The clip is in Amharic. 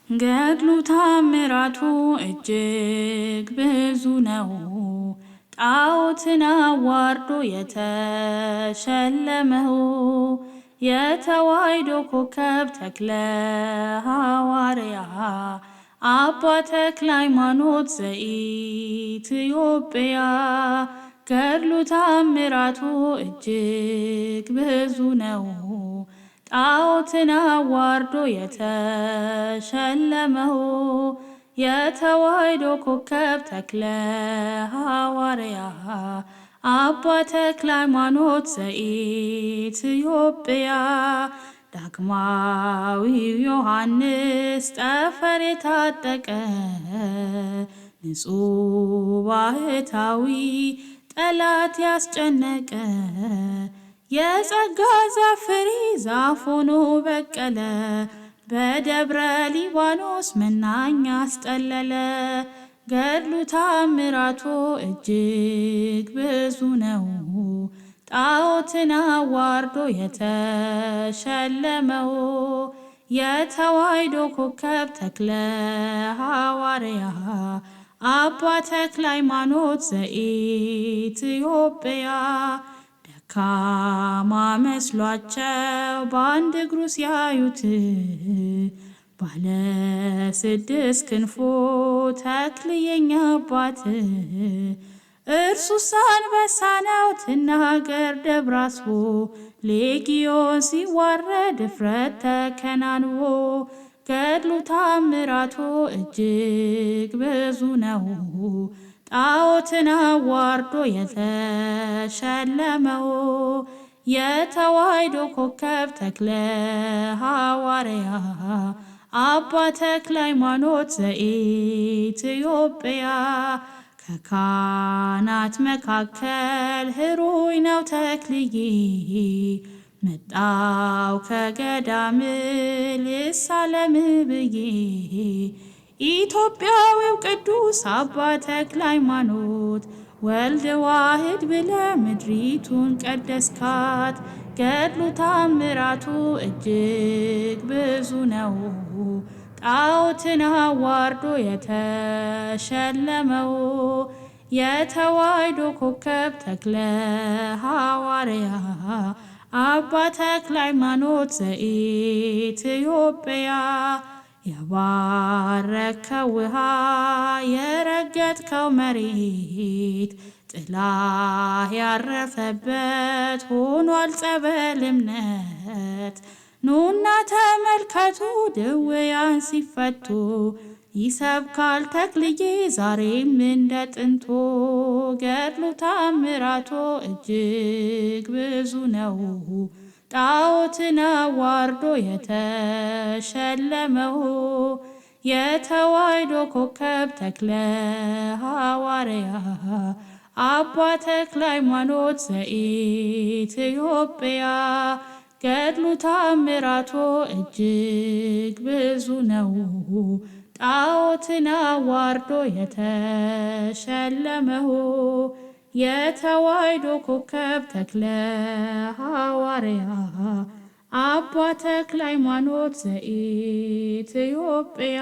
ገድሉ ታምራቱ እጅግ ብዙ ነው። ጣዖትን አዋርዶ የተሸለመው የተዋሕዶ ኮከብ ተክለ ሐዋርያ አባ ተክለ ሃይማኖት ዘኢትዮጵያ። ገድሉ ታምራቱ እጅግ ብዙ ነው። ጣዖትን አዋርዶ የተሸለመው የተዋሕዶ ኮከብ ተክለ ሐዋርያ አባ ተክለ ሃይማኖት ዘኢትዮጵያ። ዳግማዊው ዮሐንስ ጠፈር የታጠቀ ንጹሕ ባህታዊ ጠላት ያስጨነቀ የጸጋ ዛፍ ፍሬ ዛፍ ሆኖ በቀለ በደብረ ሊባኖስ መናኝ አስጠለለ። ገድሉ ታምራቱ እጅግ ብዙ ነው። ጣዖትን አዋርዶ የተሸለመው የተዋሕዶ ኮከብ ተክለ ሐዋርያ አባ ተክለ ሃይማኖት ዘኢትዮጵያ። ደካማ መስሏቸው በአንድ እግሩ ሲያዩት ባለ 6 ክንፎ ተክል የኛ አባት እርሱስ አንበሳ ነው ትናገር ደብረ አስቦ ሌጊዮን ሲዋረድ እፍረት ተከናንቦ። ገድሉ ታምራቱ እጅግ ብዙ ነው። ጣዖትን አዋርዶ የተሸለመው የተዋሕዶ ኮከብ ተክለ ሐዋርያ አባ ተክለ ሃይማኖት ዘኢትዮጵያ። ከካህናት መካከል ሕሩይ ነው ተክልዬ መጣው ከገዳም ልሳለም ብዬ። ኢትዮጵያዊው ቅዱስ አባ ተክለ ሃይማኖት ወልድ ዋሕድ ብለ ምድሪቱን ቀደስካት። ገድሉ ታምራቱ እጅግ ብዙ ነው። ጣዖትን አዋርዶ የተሸለመው የተዋሕዶ ኮከብ ተክለ ሐዋርያ አባ ተክለ ሃይማኖት ዘኢትዮጵያ። የባረከው ውሃ የረገጥከው መሬት ጥላ ያረፈበት ሆኗል ጸበል እምነት። ኑና ተመልከቱ ድውያን ሲፈቱ ይሰብካል ተክልዬ ዛሬም እንደ ጥንቶ። ገድሉ ታምራቱ እጅግ ብዙ ነው። ጣዖትን አዋርዶ የተሸለመው የተዋሕዶ ኮከብ ተክለ ሐዋርያ አባ ተክለ ሃይማኖት ዘኢትዮጵያ። ገድሉ ታምራቱ እጅግ ብዙ ነው። ጣዖትን አዋርዶ የተሸለመው የተዋሕዶ ኮከብ ተክለ ሐዋርያ አባ ተክለ ሃይማኖት ዘኢትዮጵያ።